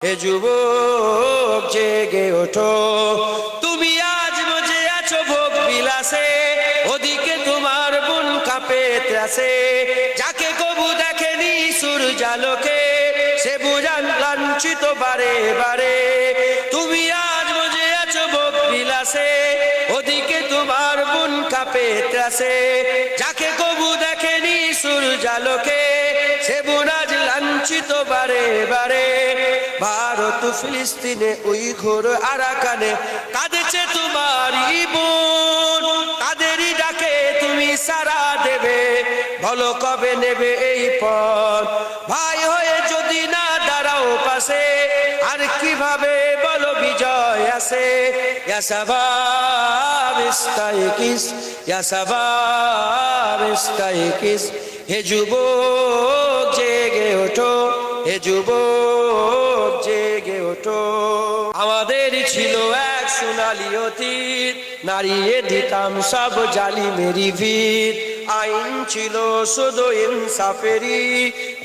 হে যুবক জেগে ওঠো, তুমি আজ মজে আছো ভোগ বিলাসে, ওদিকে তোমার বুন কাঁপে ত্রাসে। যাকে কবু দেখেনি সূর্যালোকে, সে বুঝান লাঞ্ছিত বারে বারে। তুমি আজ মজে আছো ভোগ বিলাসে, ওদিকে তোমার বুন কাঁপে ত্রাসে। যাকে কবু দেখেনি সূর্যালোকে, সে বুন আজ লাঞ্ছিত বারে বারে। ভারত ফিলিস্তিনে উইঘুর আরাকানে কাঁদেছে তোমারই বোন, তাদেরই ডাকে তুমি সাড়া দেবে, বলো কবে নেবে এই পথ। ভাই হয়ে যদি না দাঁড়াও পাশে, আর কিভাবে বলো বিজয় আসে। ইয়া শাবাব ইস্তাইকিস, ইয়া শাবাব ইস্তাইকিস, হে যুবক জেগে ওঠো, হে যুবক জেগে ওঠো। আমাদের ছিল এক সোনালী অতীত, নাড়িয়ে দিতাম সব জালিমেরই ভিত। আইন ছিল শুধু ইনসাফেরই,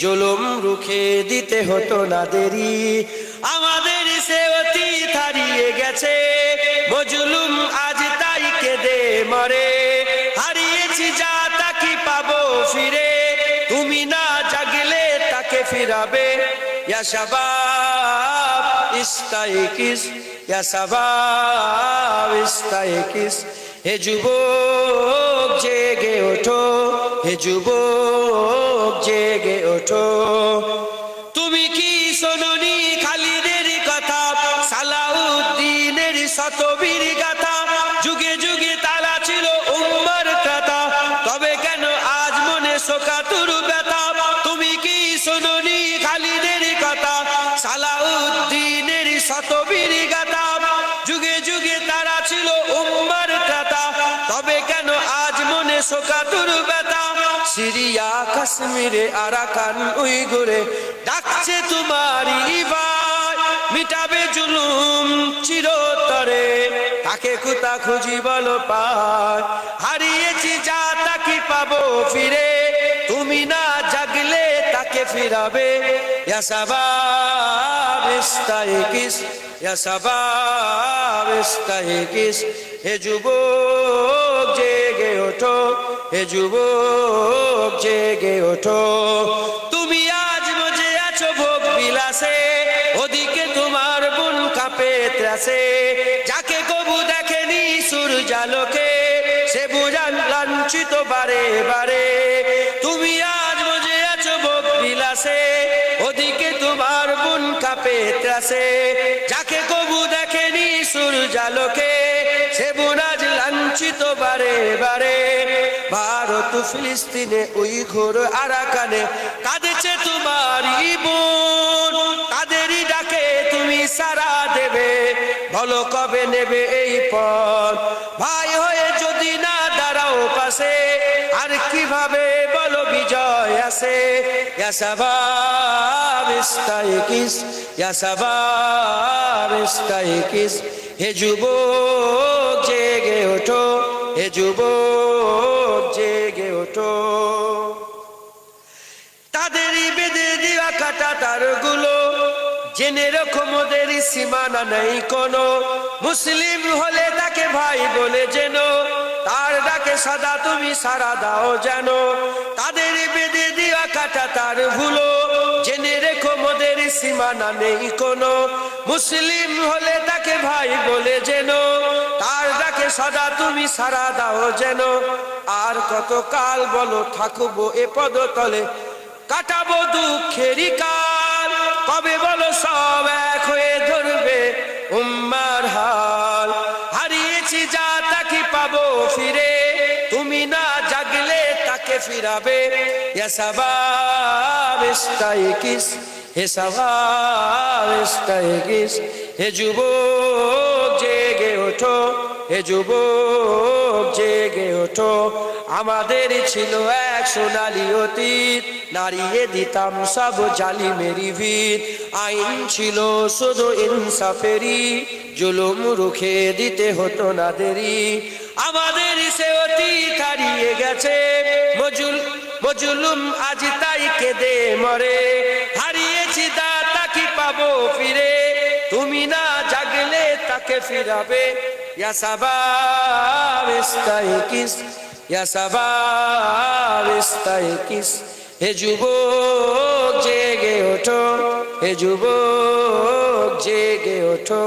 জুলুম রুখে দিতে হতো না দেরি। আমাদের সে অতীত হারিয়ে গেছে, মজলুম আজ তাই কেঁদে মরে। হারিয়েছি যা তা কি পাবো ফিরে, তুমি না জাগলে তাকে ফিরাবে। ইয়া শাবাব ইস্তাইকিস, ইয়া শাবাব ইস্তাইকিস, হে যুবক জেগে ওঠো, হে যুবক জেগে ওঠো। তুমি কি শোনোনি খালিদের কথা, সালাউদ্দিনের শতবীর গাথা। যুগে যুগে তারা ছিল উম্মার ত্রাতা, তবে কেন আজ মনে শোকাতুর ব্যথা। তুমি কি শোনোনি খালিদের কথা, সালাউদ্দিনের শতবীর গাথা। যুগে যুগে তারা ছিল উম্মার ত্রাতা, তবে কেন আজ মনে শোকাতুর ব্যথা। সিরিয়া কাশ্মীরে আরাকান উইঘুরে ডাকছে তোমারই ভাই, মিটাবে জুলুম চিরতরে, তাকে কোথা খুঁজি বলো পায়। হারিয়েছি যা তাকে পাবো ফিরে, তুমি না জাগলে তাকে ফিরাবে। ইয়া শাবাব ইস্তাইকিস, ইয়া শাবাব ইস্তাইকিস, হে যুবক জেগে ওঠো, হে যুবক জেগে ওঠো। তুমি আজ মজে আছো ভোগ বিলাসে, ওদিকে তোমার বুন কাঁপে ত্রাসে। যাকে কবু দেখেনি সূর্যালোকে, সে বুঝান লাঞ্ছিত বারে বারে। তুমি আজ মজে আছো ভোগ বিলাসে, ওদিকে তোমার বুন কাঁপে ত্রাসে। যাকে কবু দেখেনি সূর্যালোকে, সে বুন আজ লাঞ্ছিত বারে বারে। ভারত ফিলিস্তিনে উইঘুর আরাকানে কাঁদেছে তোমারই বোন, তাদেরই ডাকে তুমি সাড়া দেবে, বলো কবে নেবে এই পথ। ভাই হয়ে যদি না দাঁড়াও পাশে, আর কিভাবে বলো বিজয় আসে। ইয়া শাবাব ইস্তাইকিস, ইয়া শাবাব ইস্তাইকিস, হে যুবক জেগে ওঠো, হে যুবক জেগে ওঠো। তাদেরই বেঁধে দেওয়া কাটা তারগুলো, জেনে রাখো মোদের সীমানা নেই কোনো। মুসলিম হলে তাকে ভাই বলে যেন, তার ডাকে সদা তুমি সাড়া দাও যেন। তাদের বেঁধে দেওয়া কাটা তার ভুলো, জেনে রেখো মোদের সীমানা নেই কোনো। মুসলিম হলে তাকে ভাই বলে যেন, তার ডাকে সদা তুমি সাড়া দাও যেন। আর কত কাল বলো থাকবো এ পদতলে, কাটাবো দুঃখেরই কাল। কবে বলো সব এক হয়ে ধরবে উম্মার হাল। হারিয়েছি যা তাকে পাবো ফিরে, তুমি না জাগলে তাকে ফিরাবে। ইয়া শাবাব ইস্তাইকিস, হে শাবাব ইস্তাইকিস, হে যুবক জেগে ওঠো, হে যুবক জেগে ওঠো। আমাদের ছিল এক সোনালী অতীত, নাড়িয়ে দিতাম সব জালিমেরই ভিত। আইন ছিল শুধু ইনসাফেরই, জুলুম রুখে দিতে হতো না দেরি। আমাদের সে অতীত হারিয়ে গেছে, মজলুম আজ তাই কেঁদে মরে। হারিয়েছি দাতা কি পাবো ফিরে, তুমি না জাগলে তাকে ফিরাবে। ইয়া শাবাব ইস্তাইকিস, ইয়া শাবাব ইস্তাইকিস, হে যুবক জেগে ওঠো, হে যুবক জেগে ওঠো।